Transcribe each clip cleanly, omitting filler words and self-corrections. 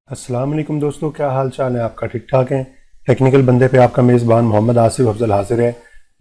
अस्सलाम वालेकुम दोस्तों, क्या हाल चाल है आपका? ठीक ठाक है। टेक्निकल बंदे पे आपका मेज़बान मोहम्मद आसिफ अफजल हाजिर है।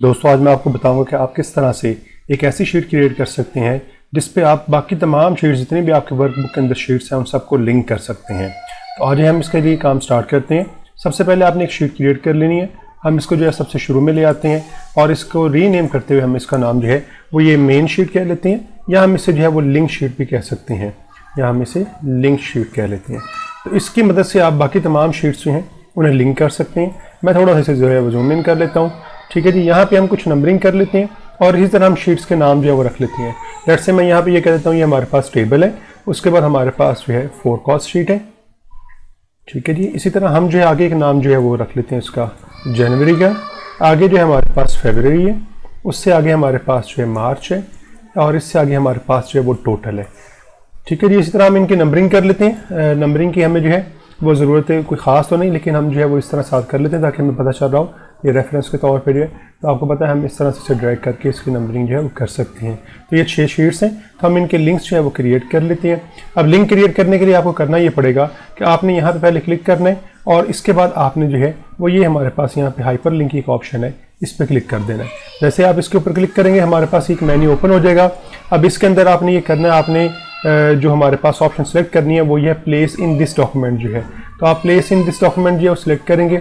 दोस्तों, आज मैं आपको बताऊंगा कि आप किस तरह से एक ऐसी शीट क्रिएट कर सकते हैं जिस पे आप बाकी तमाम शीट्स जितने भी आपके वर्कबुक के अंदर शीट्स हैं उन सबको लिंक कर सकते हैं। तो आज हम इसके लिए काम स्टार्ट करते हैं। सबसे पहले आपने एक शीट क्रिएट कर लेनी है। हम इसको जो है सबसे शुरू में ले आते हैं और इसको रीनेम करते हुए हम इसका नाम जो है वो ये मेन शीट कह लेते हैं, या हम इसे जो है वो लिंक शीट भी कह सकते हैं, या हम इसे लिंक शीट कह लेते हैं। तो इसकी मदद से आप बाकी तमाम शीट्स जो हैं उन्हें लिंक कर सकते हैं। मैं थोड़ा सा जो है वो जूम इन कर लेता हूँ। ठीक है जी, यहाँ पे हम कुछ नंबरिंग कर लेते हैं और इसी तरह हम शीट्स के नाम जो है वो रख लेते हैं। लेट्स से मैं यहाँ पे ये कह देता हूँ ये हमारे पास टेबल है, उसके बाद हमारे पास जो है फोरकास्ट शीट है। ठीक है जी, इसी तरह हम जो है आगे एक नाम जो है वो रख लेते हैं इसका जनवरी का। आगे जो है हमारे पास फरवरी है, उससे आगे हमारे पास जो है मार्च है, और इससे आगे हमारे पास जो है वो टोटल है। ठीक है जी, इसी तरह हम इनकी नंबरिंग कर लेते हैं। नंबरिंग की हमें जो है वो ज़रूरत है कोई ख़ास तो नहीं, लेकिन हम जो है वो इस तरह साथ कर लेते हैं ताकि हमें पता चल रहा हो ये रेफरेंस के तौर पे जो है। तो आपको पता है हम इस तरह से ड्रैग करके इसकी नंबरिंग जो है वो कर सकते हैं। तो ये 6 शीट्स हैं, तो हम इनके लिंक्स जो है वो क्रिएट कर लेते हैं। अब लिंक क्रिएट करने के लिए आपको करना ये पड़ेगा कि आपने यहाँ पर पहले क्लिक करना है और इसके बाद आपने जो है वो ये हमारे पास यहाँ पर हाइपर लिंक एक ऑप्शन है, इस पर क्लिक कर देना है। जैसे आप इसके ऊपर क्लिक करेंगे हमारे पास एक मेन्यू ओपन हो जाएगा। अब इसके अंदर आपने ये करना है, आपने जो हमारे पास ऑप्शन सेलेक्ट करनी है वो ये प्लेस इन दिस डॉक्यूमेंट जो है। तो आप प्लेस इन दिस डॉक्यूमेंट जो है वो सिलेक्ट करेंगे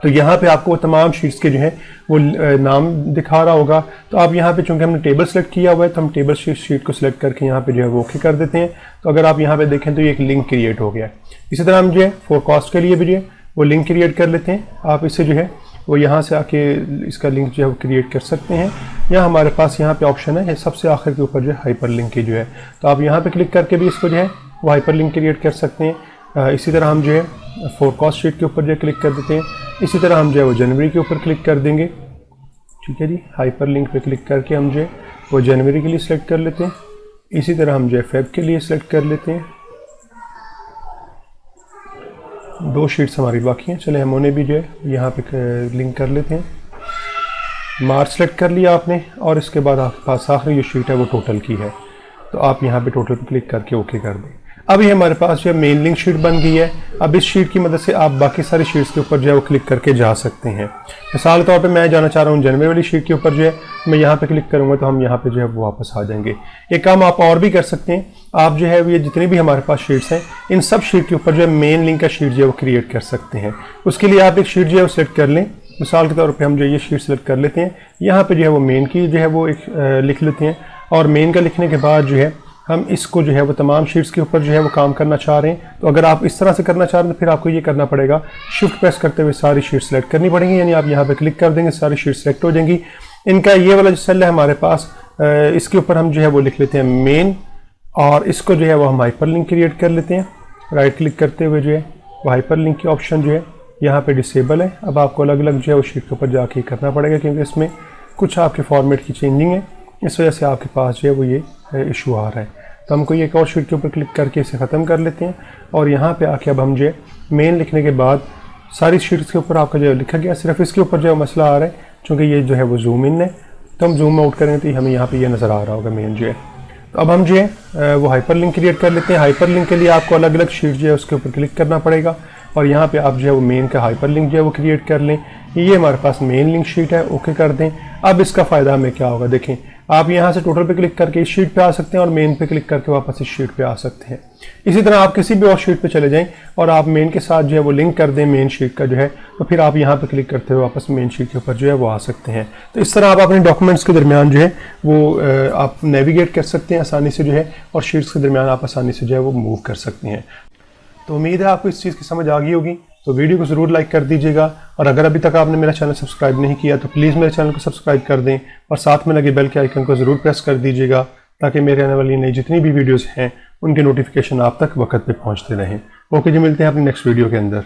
तो यहाँ पे आपको वो तमाम शीट्स के जो है वो नाम दिखा रहा होगा। तो आप यहाँ पे चूंकि हमने टेबल सेलेक्ट किया हुआ है तो हम टेबल शीट को सिलेक्ट करके यहाँ पे जो है वो ओके कर देते हैं। तो अगर आप यहाँ पे देखें तो ये एक लिंक क्रिएट हो गया है। इसी तरह हम जो है फोरकास्ट के लिए भी जो है वो लिंक क्रिएट कर लेते हैं। आप इसे जो है वो यहाँ से आके इसका लिंक जो है वो क्रिएट कर सकते हैं, या हमारे पास यहाँ पे ऑप्शन है सबसे आखिर के ऊपर जो है हाइपर लिंक की जो है, तो आप यहाँ पे क्लिक करके भी इसको जो है वो हाइपर लिंक क्रिएट कर सकते हैं। इसी तरह हम जो है फोरकास्ट शीट के ऊपर जो है क्लिक कर देते हैं। इसी तरह हम जो है वो जनवरी के ऊपर क्लिक कर देंगे। ठीक है जी, हाइपर लिंक पे क्लिक करके हम जो है वो जनवरी के लिए सिलेक्ट कर लेते हैं। इसी तरह हम जो है फेब के लिए सिलेक्ट कर लेते हैं। 2 शीट्स हमारी बाकी हैं, चले हम उन्हें भी जो है यहाँ पे लिंक कर लेते हैं। मार्च सेलेक्ट कर लिया आपने और इसके बाद आपके पास आखिरी जो शीट है वो टोटल की है, तो आप यहाँ पे टोटल पे क्लिक करके ओके कर दें। अब ये हमारे पास जो है मेन लिंक शीट बन गई है। अब इस शीट की मदद से आप बाकी सारी शीट्स के ऊपर जो है वो क्लिक करके जा सकते हैं। मिसाल के तौर पे मैं जाना चाह रहा हूँ जनवरी वाली शीट के ऊपर जो है, मैं यहाँ पे क्लिक करूँगा तो हम यहाँ पे जो है वो वापस आ जाएंगे। एक काम आप और भी कर सकते हैं, आप जो है ये जितनी भी हमारे पास शीट्स हैं इन सब शीट के ऊपर जो है मेन लिंक का शीट जो है वो क्रिएट कर सकते हैं। उसके लिए आप एक शीट जो है वो सिलेक्ट कर लें। मिसाल के तौर पे हम जो ये शीट सेलेक्ट कर लेते हैं, यहाँ पे जो है वो मेन की जो है वो एक लिख लेते हैं, और मेन का लिखने के बाद जो है हम इसको जो है वो तमाम शीट्स के ऊपर जो है वो काम करना चाह रहे हैं। तो अगर आप इस तरह से करना चाह रहे हैं तो फिर आपको ये करना पड़ेगा, शिफ्ट प्रेस करते हुए सारी शीट सेलेक्ट करनी पड़ेंगी, यानी आप यहाँ पे क्लिक कर देंगे सारी शीट सेलेक्ट हो जाएंगी। इनका ये वाला जो सेल है हमारे पास, इसके ऊपर हम जो है वो लिख लेते हैं मेन, और इसको जो है वो हम हाइपर लिंक क्रिएट कर लेते हैं। राइट क्लिक करते हुए जो है वो हाइपर लिंक की ऑप्शन जो है यहाँ पे डिसेबल है। अब आपको अलग अलग जो है वो शीट के ऊपर जाके करना पड़ेगा, क्योंकि इसमें कुछ आपके फॉर्मेट की चेंजिंग है, इस वजह से आपके पास जो है वो ये इशू आ रहा है। तो हम कोई एक और शीट के ऊपर क्लिक करके इसे ख़त्म कर लेते हैं, और यहाँ पे आके अब हम जो है मेन लिखने के बाद सारी शीट्स के ऊपर आपका जो है लिखा गया, सिर्फ इसके ऊपर जो है मसला आ रहा है क्योंकि ये जो है वो जूम इन है। तो हम जूम आउट करेंगे तो हमें यहाँ पे ये नज़र आ रहा होगा मेन जो है। तो अब हम जो है वो हाइपर लिंक क्रिएट कर लेते हैं। हाइपर लिंक के लिए आपको अलग अलग शीट जो है उसके ऊपर क्लिक करना पड़ेगा, और यहाँ पे आप जो है वो मेन का हाइपर लिंक जो है वो क्रिएट कर लें। ये हमारे पास मेन लिंक शीट है, ओके कर दें। अब इसका फ़ायदा हमें क्या होगा, देखें आप यहाँ से टोटल पे क्लिक करके इस शीट पे आ सकते हैं और मेन पे क्लिक करके वापस इस शीट पे आ सकते हैं। इसी तरह आप किसी भी और शीट पे चले जाएं और आप मेन के साथ जो है वो लिंक कर दें मेन शीट का जो है, तो फिर आप यहाँ पे क्लिक करते हुए वापस मेन शीट के ऊपर जो है वो आ सकते हैं। तो इस तरह आप अपने डॉक्यूमेंट्स के दरमियान जो है वो आप नेविगेट कर सकते हैं आसानी से जो है, और शीट्स के दरमियान आप आसानी से जो है वो मूव कर सकते हैं। तो उम्मीद है आपको इस चीज़ की समझ आ गई होगी। तो वीडियो को ज़रूर लाइक कर दीजिएगा, और अगर अभी तक आपने मेरा चैनल सब्सक्राइब नहीं किया तो प्लीज़ मेरे चैनल को सब्सक्राइब कर दें, और साथ में लगे बेल के आइकन को ज़रूर प्रेस कर दीजिएगा ताकि मेरे आने वाली नई जितनी भी वीडियोज़ हैं उनके नोटिफिकेशन आप तक वक्त पे पहुंचते रहें। ओके जी, मिलते हैं अपनी नेक्स्ट वीडियो के अंदर।